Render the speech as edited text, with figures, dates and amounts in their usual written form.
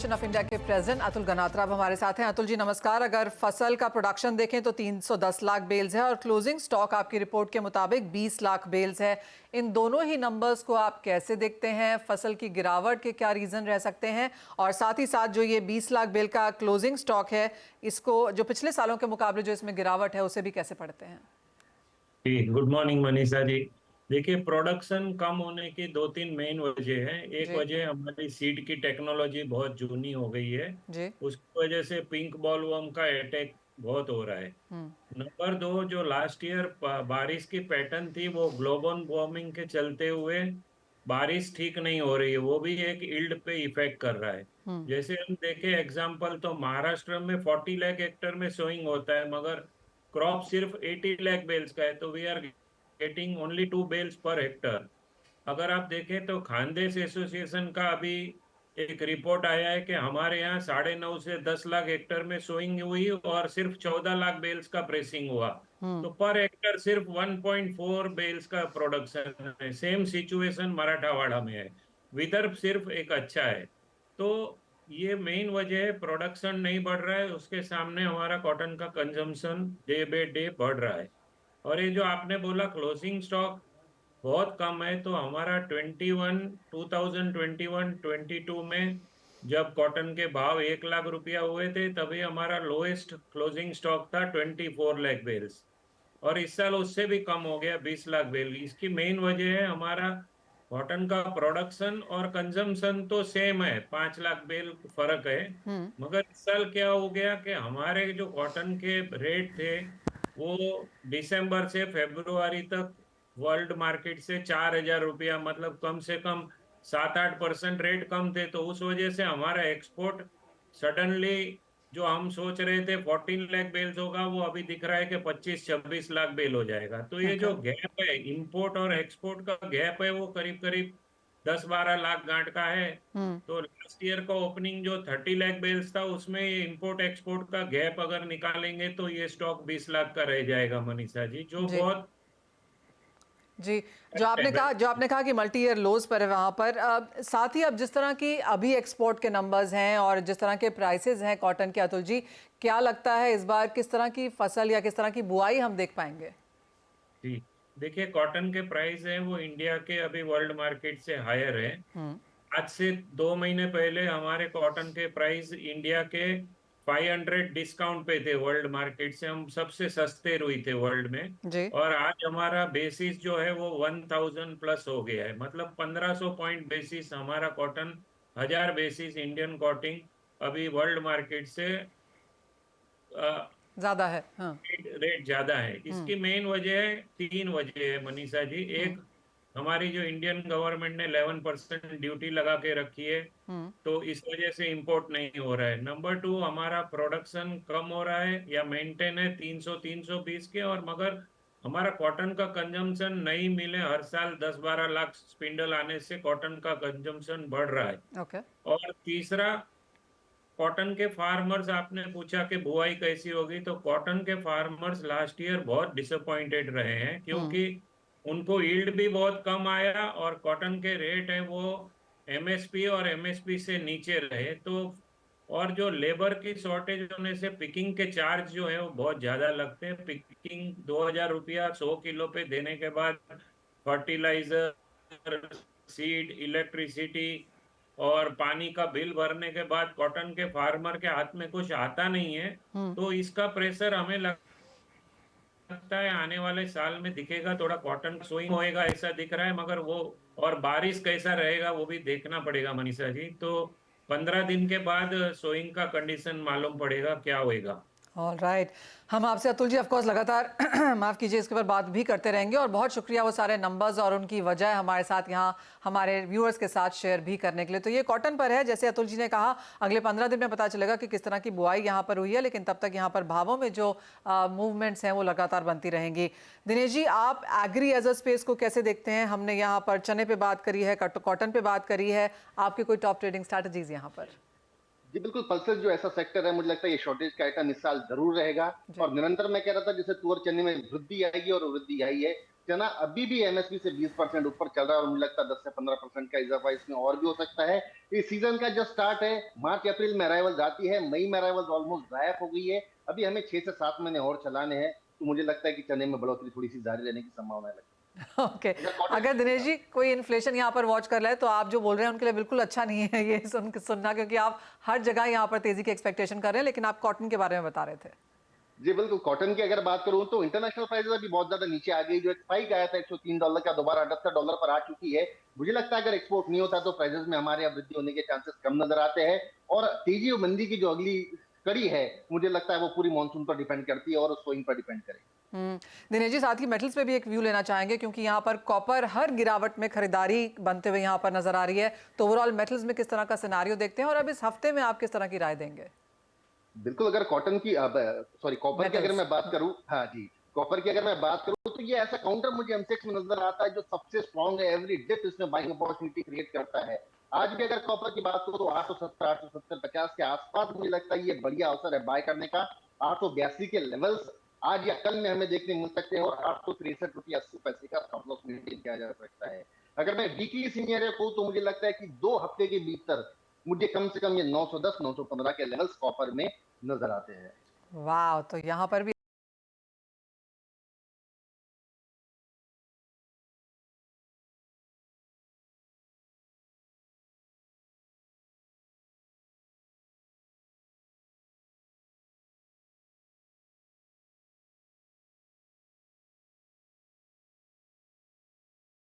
Federation of India के president Atul Ganatra अब हमारे साथ हैं। अतुल जी नमस्कार। अगर फसल का प्रोडक्शन देखें तो 310 लाख बेल्स है और क्लोजिंग स्टॉक आपकी रिपोर्ट के मुताबिक 20 लाख बेल्स है। इन दोनों ही नंबर्स को आप कैसे देखते हैं? फसल की गिरावट के क्या रीजन रह सकते हैं? और साथ ही साथ जो ये 20 लाख बेल का क्लोजिंग स्टॉक है, इसको जो पिछले सालों के मुकाबले जो इसमें गिरावट है उसे भी कैसे पढ़ते हैं? Good morning Manisha ji. देखिए, प्रोडक्शन कम होने की दो तीन मेन वजह है। एक जी वजह हमारी सीड की टेक्नोलॉजी बहुत जूनी हो गई है, जी। उसकी वजह से पिंक बॉलवर्म का अटैक बहुत हो रहा है। हम्म। नंबर दो, जो लास्ट ईयर बारिश की पैटर्न थी वो ग्लोबल वार्मिंग के चलते हुए बारिश ठीक नहीं हो रही है, वो भी एक इल्ड पे इफेक्ट कर रहा है। हम्म। जैसे हम देखें एग्जांपल, तो महाराष्ट्र में 40 लाख हेक्टर में सोइंग होता है, मगर क्रॉप सिर्फ 80 लाख बेल्स का है, तो we are getting only 2 bells पर हेक्टर। अगर आप देखें तो खानदेश एसोसिएशन का अभी एक रिपोर्ट आया है कि हमारे यहाँ 9.5 से 10 लाख हेक्टर में सोइंग हुई और सिर्फ 14 लाख बेल्स का प्रेसिंग हुआ। हम्म। तो पर हेक्टर सिर्फ 1.4 बेल्स का प्रोडक्शन है। सेम सिचुएशन मराठावाड़ा में है। विदर्भ सिर्फ एक अच्छा है। तो ये मेन वजह है, प्रोडक्शन नहीं बढ़ रहा है, उसके सामने हमारा कॉटन का कंजम्पशन डे बाय डे बढ़ रहा है। और ये जो आपने बोला क्लोजिंग स्टॉक बहुत कम है, तो हमारा 2021-22 में जब कॉटन के भाव 1 लाख रुपया हुए थे, तभी हमारा लोएस्ट क्लोजिंग स्टॉक था 24 लाख बेल्स। और इस साल उससे भी कम हो गया, 20 लाख बेल। इसकी मेन वजह है हमारा कॉटन का प्रोडक्शन और कंजम्पशन तो सेम है, 5 लाख बेल फर्क है। हम्म। मगर इस साल क्या हो गया कि हमारे जो कॉटन के रेट थे वो दिसंबर से फरवरी तक वर्ल्ड मार्केट से 4,000 रुपया, मतलब कम से कम 7-8% रेट कम थे। तो उस वजह से हमारा एक्सपोर्ट सडनली, जो हम सोच रहे थे 14 लाख बेल्स होगा, वो अभी दिख रहा है कि 25-26 लाख बेल हो जाएगा। तो ये ओके। जो गैप है, इंपोर्ट और एक्सपोर्ट का गैप है, वो करीब करीब 10-12 लाख गांठ का है। हम्म। तो लास्ट ईयर का ओपनिंग जो 30 लाख बेल्स था, उसमें इंपोर्ट एक्सपोर्ट का गैप अगर निकालेंगे तो ये स्टॉक 20 लाख का रह जाएगा मनीषा जी, जो जी बहुत जी। जो आपने कहा कि मल्टी ईयर लोज पर है वहां पर, साथ ही अब जिस तरह की अभी एक्सपोर्ट के नंबर्स हैं और जिस तरह के प्राइसेस हैं कॉटन के, अतुल जी क्या लगता है इस बार किस तरह की फसल या किस तरह की बुआई हम देख पाएंगे? जी। देखिए, कॉटन के प्राइस है वो इंडिया के अभी वर्ल्ड मार्केट से हायर है। हम्म। आज से 2 महीने पहले हमारे कॉटन के प्राइस इंडिया के 500 डिस्काउंट पे थे, वर्ल्ड मार्केट से हम सबसे सस्ते रुई थे वर्ल्ड में। जी। और आज हमारा बेसिस जो है वो 1000 प्लस हो गया है, मतलब 1500 पॉइंट बेसिस हमारा कॉटन, 1000 बेसिस इंडियन कॉटन अभी वर्ल्ड मार्केट से ज्यादा है, हाँ। रेट ज्यादा है। हम्म। इसकी मेन वजह है, तीन वजह है मनीषा जी। हम्म। एक, हमारी जो इंडियन गवर्नमेंट ने 11% ड्यूटी लगा के रखी है, हम्म। तो इस वजह से इंपोर्ट नहीं हो रहा है। नंबर टू, हमारा प्रोडक्शन कम हो रहा है या मेंटेन है 300-320 के, और मगर हमारा कॉटन का कंजम्पशन नहीं मिले, हर साल 10-12 लाख स्पिंडल आने से कॉटन का कंजम्पशन बढ़ रहा है। ओके। और तीसरा, कॉटन के फार्मर्स, आपने पूछा कि बुआई कैसी होगी, तो कॉटन के फार्मर्स लास्ट ईयर बहुत डिसअपॉइंटेड रहे हैं, हम्म। क्योंकि उनको यील्ड भी बहुत कम आया और कॉटन के रेट है वो एमएसपी और एमएसपी से नीचे रहे। तो और जो लेबर की शॉर्टेज होने से पिकिंग के चार्ज जो है वो बहुत ज्यादा लगते हैं। पिकिंग 2,000 रुपया 100 किलो पे देने के बाद फर्टिलाइजर, सीड, इलेक्ट्रिसिटी और पानी का बिल भरने के बाद कॉटन के फार्मर के हाथ में कुछ आता नहीं है। हम्म। तो इसका प्रेशर हमें लगता है आने वाले साल में दिखेगा, थोड़ा कॉटन सोइंग होएगा ऐसा दिख रहा है, मगर वो और बारिश कैसा रहेगा वो भी देखना पड़ेगा मनीषा जी। तो 15 दिन के बाद सोइंग का कंडीशन मालूम पड़ेगा क्या होएगा। All right. हम आपसे अतुल जी ऑफकोर्स लगातार माफ़ कीजिए इसके ऊपर बात भी करते रहेंगे और बहुत शुक्रिया वो सारे नंबर्स और उनकी वजह हमारे साथ यहाँ हमारे व्यूअर्स के साथ शेयर भी करने के लिए। तो ये कॉटन पर है, जैसे अतुल जी ने कहा अगले 15 दिन में पता चलेगा कि किस तरह की बुआई यहाँ पर हुई है, लेकिन तब तक यहाँ पर भावों में जो मूवमेंट्स हैं वो लगातार बनती रहेंगी। दिनेश जी, आप एग्री एज अ स्पेस को कैसे देखते हैं? हमने यहाँ पर चने पे बात करी है, कॉटन पे बात करी है, आपकी कोई टॉप ट्रेडिंग स्ट्रैटेजीज यहाँ पर? जी बिल्कुल, पल्सेस जो ऐसा सेक्टर है, मुझे लगता है ये शॉर्टेज का आइटम इस साल जरूर रहेगा। जी। और निरंतर मैं कह रहा था जैसे तुअर चने में वृद्धि आएगी और वृद्धि आई है। चना अभी भी एमएसपी से 20% ऊपर चल रहा है और मुझे लगता है 10 से 15% का इजाफा इसमें और भी हो सकता है। इस सीजन का जस्ट स्टार्ट है, मार्च अप्रैल में अराइवल आती है, मई में अराइवल ऑलमोस्ट गायब हो गई है। अभी हमें 6 से 7 महीने और चलाने हैं, तो मुझे लगता है कि चने में बढ़ोतरी थोड़ी सी जारी रहने की संभावना है। ओके अगर दिनेश जी कोई इन्फ्लेशन यहाँ पर वॉच कर रहा है तो आप जो बोल रहे हैं उनके लिए बिल्कुल अच्छा नहीं है ये सुनना, क्योंकि आप हर जगह यहाँ पर तेजी की एक्सपेक्टेशन कर रहे हैं, लेकिन आप कॉटन के बारे में बता रहे थे। जी बिल्कुल, कॉटन की अगर बात करूं तो इंटरनेशनल प्राइसेस अभी बहुत ज्यादा नीचे आ गई। जो एक स्पाइक आया था $103 का, दोबारा $78 पर आ चुकी है। मुझे लगता है अगर एक्सपोर्ट नहीं होता तो प्राइसेस में हमारे यहाँ वृद्धि होने के चांसेस कम नजर आते हैं। और तेजी और मंदी की जो अगली कड़ी है, मुझे लगता है वो पूरी मानसून पर डिपेंड करती है और सोइंग पर डिपेंड करेगी। दिनेश जी साथ ही मेटल्स पे भी एक व्यू लेना चाहेंगे, क्योंकि यहाँ पर कॉपर हर गिरावट में खरीदारी बनते हुए यहाँ पर नजर आ रही है, तो ओवरऑल मेटल्स में किस तरह का सिनारियो देखते हैं और अब इस हफ्ते में आप किस तरह की राय देंगे? बिल्कुल, अगर कॉटन की सॉरी कॉपर की अगर मैं बात करूं, हाँ जी, कॉपर की अगर मैं बात करूं तो ये ऐसा काउंटर मुझे एमसेक्स में नजर आता है जो सबसे स्ट्रॉन्ग है। एवरी डिप इसमें बाइंग अपॉर्चुनिटी क्रिएट करता है। आज भी अगर कॉपर की बात करूं तो 870 870 50 के आसपास मुझे लगता है ये बढ़िया अवसर है बाय करने का। 882 के लेवल्स आज या कल में हमें देखने मिल सकते हैं और ₹863.80 का स्टॉप लॉस मेंटेन किया जा सकता है। अगर मैं वीकली सीनियर को तो मुझे लगता है कि 2 हफ्ते के भीतर मुझे कम से कम ये 910 915 के लेवल्स कॉपर में नजर आते हैं। वाह, तो यहाँ पर भी